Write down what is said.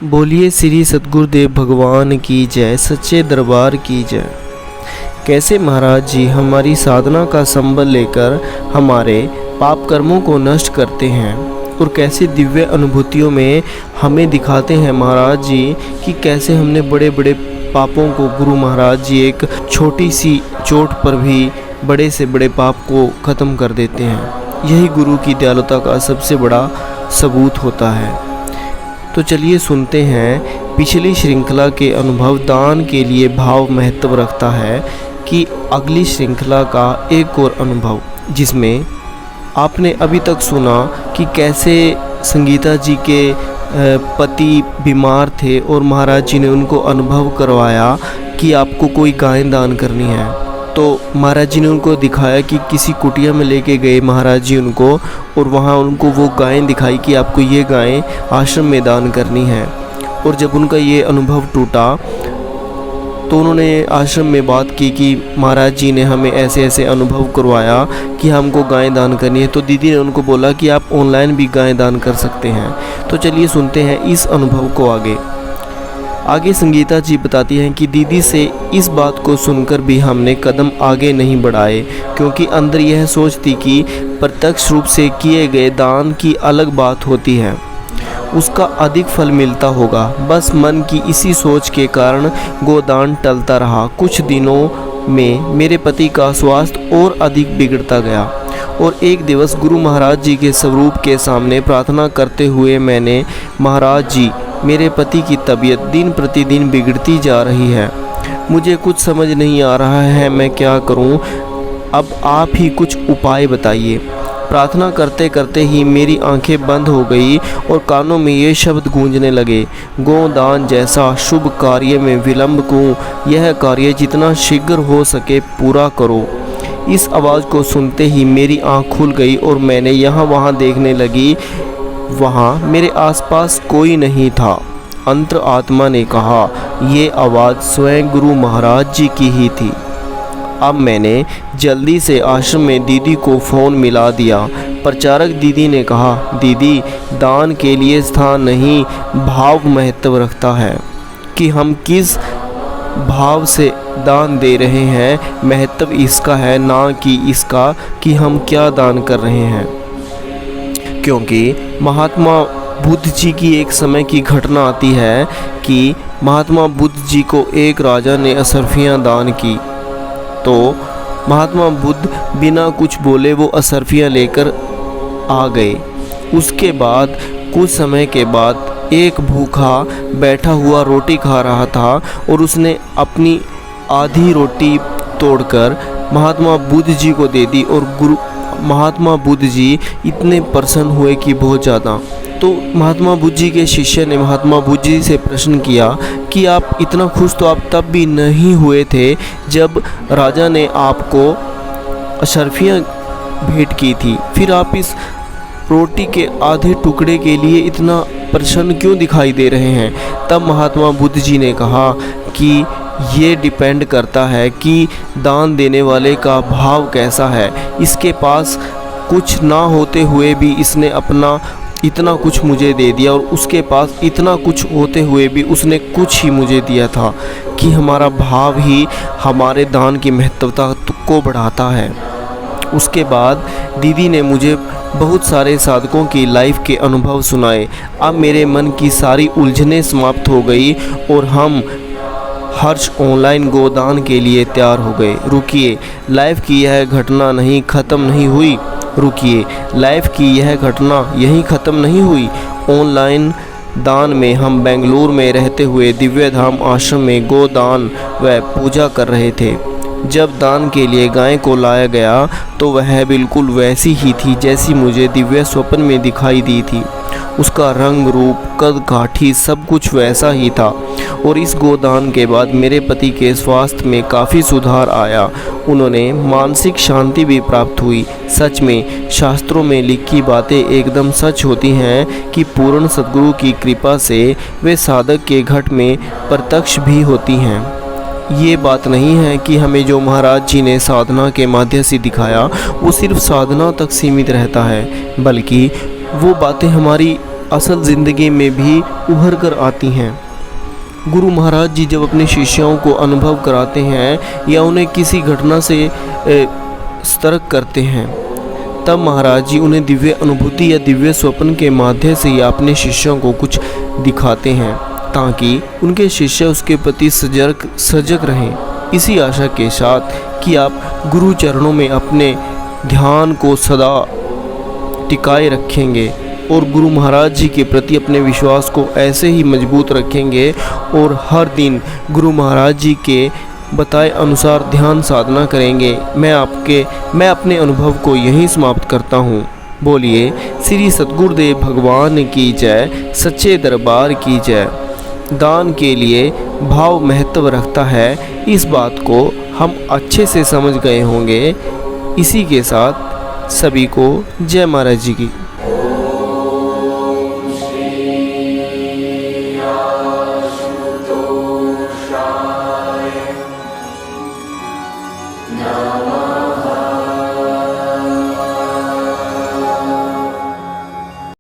बोलिए श्री सद्गुरुदेव भगवान की जय, सच्चे दरबार की जय। कैसे महाराज जी हमारी साधना का संबल लेकर हमारे पाप कर्मों को नष्ट करते हैं और कैसे दिव्य अनुभूतियों में हमें दिखाते हैं महाराज जी कि कैसे हमने बड़े बड़े पापों को गुरु महाराज जी एक छोटी सी चोट पर भी बड़े से बड़े पाप को ख़त्म कर देते हैं। यही गुरु की दयालुता का सबसे बड़ा सबूत होता है। तो चलिए सुनते हैं पिछली श्रृंखला के अनुभव। दान के लिए भाव महत्व रखता है कि अगली श्रृंखला का एक और अनुभव, जिसमें आपने अभी तक सुना कि कैसे संगीता जी के पति बीमार थे और महाराज जी ने उनको अनुभव करवाया कि आपको कोई गाय दान करनी है। तो महाराज जी ने उनको दिखाया कि किसी कुटिया में लेके गए महाराज जी उनको, और वहाँ उनको वो गायें दिखाई कि आपको ये गायें आश्रम में दान करनी है। और जब उनका ये अनुभव टूटा तो उन्होंने आश्रम में बात की कि महाराज जी ने हमें ऐसे ऐसे अनुभव करवाया कि हमको गायें दान करनी है। तो दीदी ने उनको बोला कि आप ऑनलाइन भी गायें दान कर सकते हैं। तो चलिए सुनते हैं इस अनुभव को। आगे संगीता जी बताती हैं कि दीदी से इस बात को सुनकर भी हमने कदम आगे नहीं बढ़ाए, क्योंकि अंदर यह सोच थी कि प्रत्यक्ष रूप से किए गए दान की अलग बात होती है, उसका अधिक फल मिलता होगा। बस मन की इसी सोच के कारण गोदान टलता रहा। कुछ दिनों में मेरे पति का स्वास्थ्य और अधिक बिगड़ता गया और एक दिवस गुरु महाराज जी के स्वरूप के सामने प्रार्थना करते हुए मैंने, महाराज जी मेरे पति की तबीयत दिन प्रतिदिन बिगड़ती जा रही है, मुझे कुछ समझ नहीं आ रहा है, मैं क्या करूं, अब आप ही कुछ उपाय बताइए। प्रार्थना करते करते ही मेरी आंखें बंद हो गई और कानों में ये शब्द गूंजने लगे, गोदान जैसा शुभ कार्य में विलंब क्यों, यह कार्य जितना शीघ्र हो सके पूरा करो। इस आवाज़ को सुनते ही मेरी आंख खुल गई और मैंने यहाँ वहाँ देखने लगी। वहाँ मेरे आसपास कोई नहीं था। अंतर आत्मा ने कहा, ये आवाज़ स्वयं गुरु महाराज जी की ही थी। अब मैंने जल्दी से आश्रम में दीदी को फ़ोन मिला दिया। प्रचारक दीदी ने कहा, दीदी दान के लिए स्थान नहीं, भाव महत्व रखता है कि हम किस भाव से दान दे रहे हैं। महत्व इसका है, ना कि इसका कि हम क्या दान कर रहे हैं। क्योंकि महात्मा बुद्ध जी की एक समय की घटना आती है कि महात्मा बुद्ध जी को एक राजा ने असरफियाँ दान की। तो महात्मा बुद्ध बिना कुछ बोले वो असरफियाँ लेकर आ गए। उसके बाद कुछ समय के बाद एक भूखा बैठा हुआ रोटी खा रहा था और उसने अपनी आधी रोटी तोड़कर महात्मा बुद्ध जी को दे दी और महात्मा बुद्ध जी इतने प्रसन्न हुए कि बहुत ज़्यादा। तो महात्मा बुद्ध जी के शिष्य ने महात्मा बुद्ध जी से प्रश्न किया कि आप इतना खुश तो आप तब भी नहीं हुए थे जब राजा ने आपको अशरफियाँ भेंट की थी, फिर आप इस रोटी के आधे टुकड़े के लिए इतना प्रसन्न क्यों दिखाई दे रहे हैं। तब महात्मा बुद्ध जी ने कहा कि ये डिपेंड करता है कि दान देने वाले का भाव कैसा है। इसके पास कुछ ना होते हुए भी इसने अपना इतना कुछ मुझे दे दिया और उसके पास इतना कुछ होते हुए भी उसने कुछ ही मुझे दिया था, कि हमारा भाव ही हमारे दान की महत्वता को बढ़ाता है। उसके बाद दीदी ने मुझे बहुत सारे साधकों की लाइफ के अनुभव सुनाए। अब मेरे मन की सारी उलझनें समाप्त हो गई और हम हर्ष ऑनलाइन गोदान के लिए तैयार हो गए। रुकिए, लाइफ की यह घटना नहीं ख़त्म नहीं हुई। रुकिए, लाइफ की यह घटना यहीं ख़त्म नहीं हुई। ऑनलाइन दान में हम बेंगलुरु में रहते हुए दिव्य धाम आश्रम में गोदान व पूजा कर रहे थे। जब दान के लिए गाय को लाया गया तो वह बिल्कुल वैसी ही थी जैसी मुझे दिव्य स्वप्न में दिखाई दी थी। उसका रंग रूप कद काठी सब कुछ वैसा ही था। और इस गोदान के बाद मेरे पति के स्वास्थ्य में काफ़ी सुधार आया। उन्होंने मानसिक शांति भी प्राप्त हुई। सच में शास्त्रों में लिखी बातें एकदम सच होती हैं कि पूर्ण सद्गुरु की कृपा से वे साधक के घट में प्रत्यक्ष भी होती हैं। ये बात नहीं है कि हमें जो महाराज जी ने साधना के माध्यम से दिखाया वो सिर्फ साधना तक सीमित रहता है, बल्कि वो बातें हमारी असल ज़िंदगी में भी उभर कर आती हैं। गुरु महाराज जी जब अपने शिष्यों को अनुभव कराते हैं या उन्हें किसी घटना से सतर्क करते हैं, तब महाराज जी उन्हें दिव्य अनुभूति या दिव्य स्वप्न के माध्यम से ही अपने शिष्यों को कुछ दिखाते हैं, ताकि उनके शिष्य उसके प्रति सजग रहें। इसी आशा के साथ कि आप गुरु चरणों में अपने ध्यान को सदा टिकाए रखेंगे और गुरु महाराज जी के प्रति अपने विश्वास को ऐसे ही मजबूत रखेंगे और हर दिन गुरु महाराज जी के बताए अनुसार ध्यान साधना करेंगे। मैं अपने अनुभव को यहीं समाप्त करता हूँ। बोलिए श्री सद्गुरुदेव भगवान की जय, सच्चे दरबार की जय। दान के लिए भाव महत्व रखता है, इस बात को हम अच्छे से समझ गए होंगे। इसी के साथ सभी को जय महाराज जी की। Namo